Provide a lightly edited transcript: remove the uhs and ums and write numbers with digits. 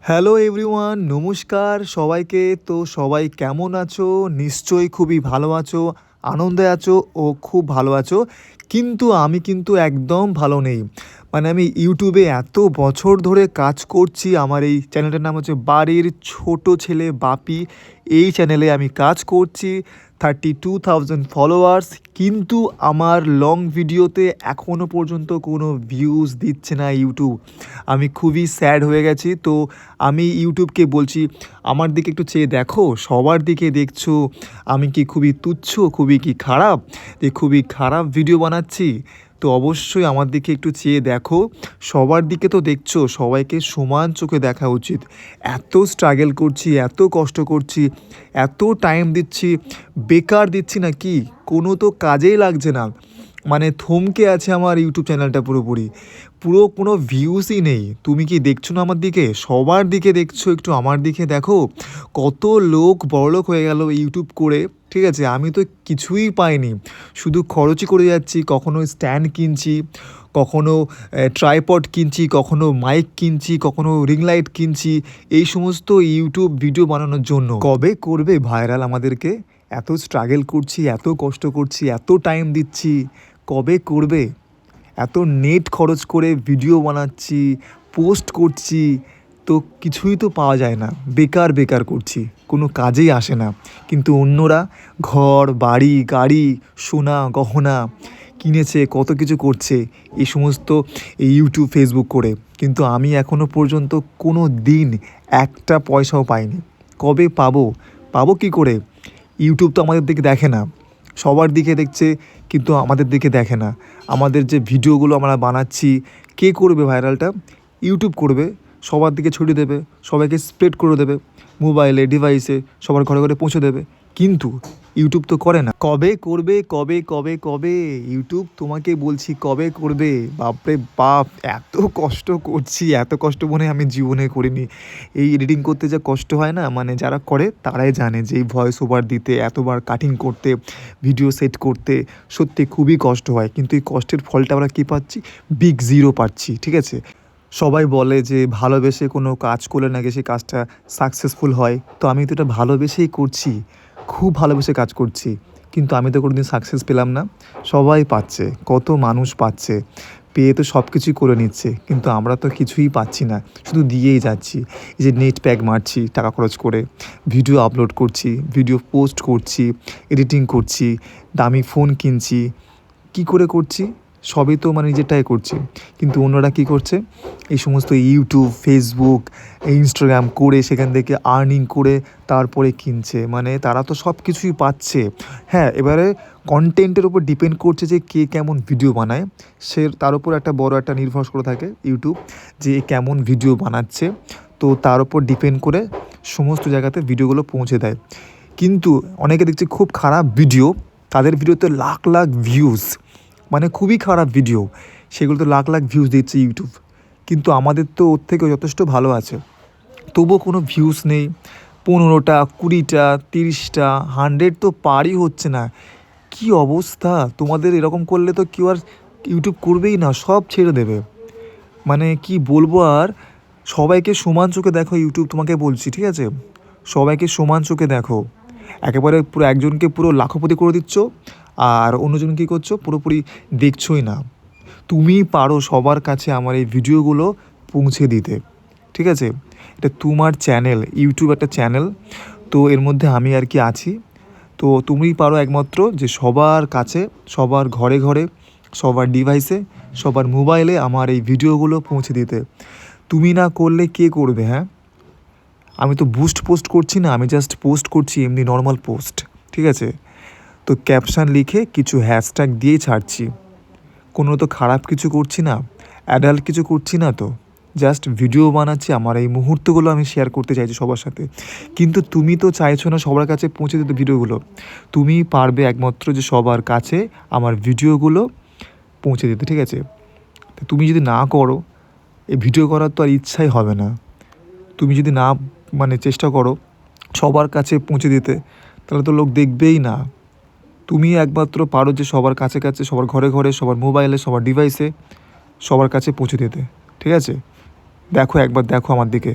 Hello everyone, নমস্কার সবাইকে। তো সবাই কেমন আছো? নিশ্চয়ই খুবই ভালো আছো, আনন্দে আছো ও খুব ভালো আছো। কিন্তু আমি কিন্তু একদম ভালো নেই। মানে আমি ইউটিউবে এত বছর ধরে কাজ করছি। আমার এই চ্যানেলটার নাম হচ্ছে বাড়ির ছোট ছেলে বাপি। এই চ্যানেলে আমি কাজ করছি, 32,000 ফলোয়ার্স। কিন্তু আমার লং ভিডিওতে এখনও পর্যন্ত কোনো ভিউজ দিচ্ছে না ইউটিউব। আমি খুবই স্যাড হয়ে গেছি। তো আমি ইউটিউবকে বলছি, আমার দিকে একটু চেয়ে দেখো। সবার দিকে দেখছো আমি কি খুবই তুচ্ছ, খুবই কি খারাপ, যে খুবই খারাপ ভিডিও বানাচ্ছি? তো অবশ্যই আমার দিকে একটু চেয়ে দেখো। সবার দিকে তো দেখছো, সবাইকে সমান চোখে দেখা উচিত। এত স্ট্রাগল করছি, এত কষ্ট করছি, এত টাইম দিচ্ছি, বেকার দিচ্ছি না কি? কোনো তো কাজেই লাগছে না। মানে থমকে আছে আমার ইউটিউব চ্যানেলটা পুরোপুরি। পুরো কোনো ভিউসই নেই। তুমি কি দেখছো না আমার দিকে? সবার দিকে দেখছো, একটু আমার দিকে দেখো। কত লোক বড়লোক হয়ে গেল ইউটিউব করে, ঠিক আছে? আমি তো কিছুই পাইনি, শুধু খরচই করে যাচ্ছি। কখনো স্ট্যান্ড কিনছি, কখনো ট্রাইপড কিনছি, কখনো মাইক কিনছি, কখনো রিং লাইট কিনছি, এই সমস্ত ইউটিউব ভিডিও বানানোর জন্য। কবে করবে ভাইরাল আমাদেরকে? এত স্ট্রাগল করছি, এত কষ্ট করছি, এত টাইম দিচ্ছি, কবে করবে? এত নেট খরচ করে ভিডিও বানাচ্ছি, পোস্ট করছি, তো কিছুই তো পাওয়া যায় না। বেকার বেকার করছি, কোনো কাজেই আসে না। কিন্তু অন্যরা ঘর বাড়ি গাড়ি সোনা গহনা কিনেছে, কত কিছু করছে এই সমস্ত এই ইউটিউব ফেসবুক করে। কিন্তু আমি এখনও পর্যন্ত কোনো দিন একটা পয়সাও পাইনি। কবে পাবো? পাবো কী করে? ইউটিউব তো আমাদের দিকে দেখে না। সবার দিকে দেখছে, কিন্তু আমাদের দিকে দেখে না। আমাদের যে ভিডিওগুলো আমরা বানাচ্ছি, কে করবে ভাইরালটা? ইউটিউব করবে, সবার দিকে ছড়িয়ে দেবে, সবাইকে স্প্রেড করে দেবে, মোবাইলে ডিভাইসে সবার ঘরে ঘরে পৌঁছে দেবে। কিন্তু ইউটিউব তো করে না। কবে করবে? কবে কবে কবে? ইউটিউব তোমাকে বলছি, কবে করবে? বাপরে বাপ, এত কষ্ট করছি, এত কষ্ট মনে হয় আমি জীবনে করিনি। এই এডিটিং করতে যা কষ্ট হয় না, মানে যারা করে তারাই জানে যে এই ভয়েস ওভার দিতে, এতবার কাটিং করতে, ভিডিও সেট করতে সত্যি খুবই কষ্ট হয়। কিন্তু এই কষ্টের ফলটা আমরা কী পাচ্ছি? বিগ জিরো পাচ্ছি, ঠিক আছে? সবাই বলে যে ভালোবেসে কোনো কাজ করলে নাকি সেই কাজটা সাকসেসফুল হয়। তো আমি তো এটা ভালোবেসেই করছি, খুব ভালোবেসে কাজ করছি। কিন্তু আমি তো কোনোদিন সাকসেস পেলাম না। সবাই পাচ্ছে, কত মানুষ পাচ্ছে, পেয়ে তো সব কিছুই করে নিচ্ছে, কিন্তু আমরা তো কিছুই পাচ্ছি না, শুধু দিয়েই যাচ্ছি। এই যে নেট প্যাক মারছি টাকা খরচ করে, ভিডিও আপলোড করছি, ভিডিও পোস্ট করছি, এডিটিং করছি, দামি ফোন কিনছি, কী করে করছি? সবই তো মানে নিজেরটাই করছি। কিন্তু অন্যরা কী করছে? এই সমস্ত ইউটিউব, ফেসবুক, ইনস্টাগ্রাম করে সেখান থেকে আর্নিং করে তারপরে কিনছে। মানে তারা তো সব কিছুই পাচ্ছে। হ্যাঁ, এবারে কন্টেন্টের উপর ডিপেন্ড করছে যে কে কেমন ভিডিও বানায়। সে তার উপর একটা বড় একটা নির্ভর করে থাকে ইউটিউব, যে কেমন ভিডিও বানাচ্ছে। তো তার উপর ডিপেন্ড করে সমস্ত জায়গাতে ভিডিওগুলো পৌঁছে দেয়। কিন্তু অনেকে দেখছি খুব খারাপ ভিডিও, তাদের ভিডিওতে লাখ লাখ ভিউজ, মানে খুবই খারাপ ভিডিও, সেগুলো তো লাখ লাখ ভিউজ দিচ্ছে ইউটিউব। কিন্তু আমাদের তো ওর থেকেও যথেষ্ট ভালো আছে, তবুও কোনো ভিউজ নেই। 15টা 20টা 30টা 100 তো পারই হচ্ছে না। কি অবস্থা তোমাদের? এরকম করলে তো কেউ আর ইউটিউব করবেই না, সব ছেড়ে দেবে। মানে কি বলবো আর? সবাইকে সমান চোখে দেখো ইউটিউব, তোমাকে বলছি, ঠিক আছে? সবাইকে সমান চোখে দেখো। একেবারে পুরো একজনকে পুরো লাখপতি করে দিচ্ছ, আর অন্যজন কী করছো? পুরোপুরি দেখছোই না। তুমি পারো সবার কাছে আমার এই ভিডিওগুলো পৌঁছে দিতে, ঠিক আছে? এটা তোমার চ্যানেল, ইউটিউব একটা চ্যানেল। তো এর মধ্যে আমি আর কি আছি। তো তুমিই পারো একমাত্র যে সবার কাছে, সবার ঘরে ঘরে, সবার ডিভাইসে, সবার মোবাইলে আমার এই ভিডিওগুলো পৌঁছে দিতে। তুমি না করলে কে করবে? হ্যাঁ, আমি তো বুস্ট পোস্ট করছি না, আমি জাস্ট পোস্ট করছি এমনি নর্মাল পোস্ট, ঠিক আছে? তো ক্যাপশান লিখে কিছু হ্যাশট্যাগ দিয়েই ছাড়ছি। কোনো তো খারাপ কিছু করছি না, অ্যাডাল্ট কিছু করছি না তো। জাস্ট ভিডিও বানাচ্ছি, আমার এই মুহূর্তগুলো আমি শেয়ার করতে চাইছি সবার সাথে। কিন্তু তুমি তো চাইছো না সবার কাছে পৌঁছে দিতে ভিডিওগুলো। তুমি পারবে একমাত্র যে সবার কাছে আমার ভিডিওগুলো পৌঁছে দিতে, ঠিক আছে? তো তুমি যদি না করো, এই ভিডিও করার তো আর ইচ্ছাই হবে না। তুমি যদি না মানে চেষ্টা করো সবার কাছে পৌঁছে দিতে, তাহলে তো লোক দেখবেই না। তুমি একমাত্র পারো যে সবার কাছে কাছে, সবার ঘরে ঘরে, সবার মোবাইলে, সবার ডিভাইসে, সবার কাছে পৌঁছে দিতে, ঠিক আছে? দেখো, একবার দেখো আমার দিকে।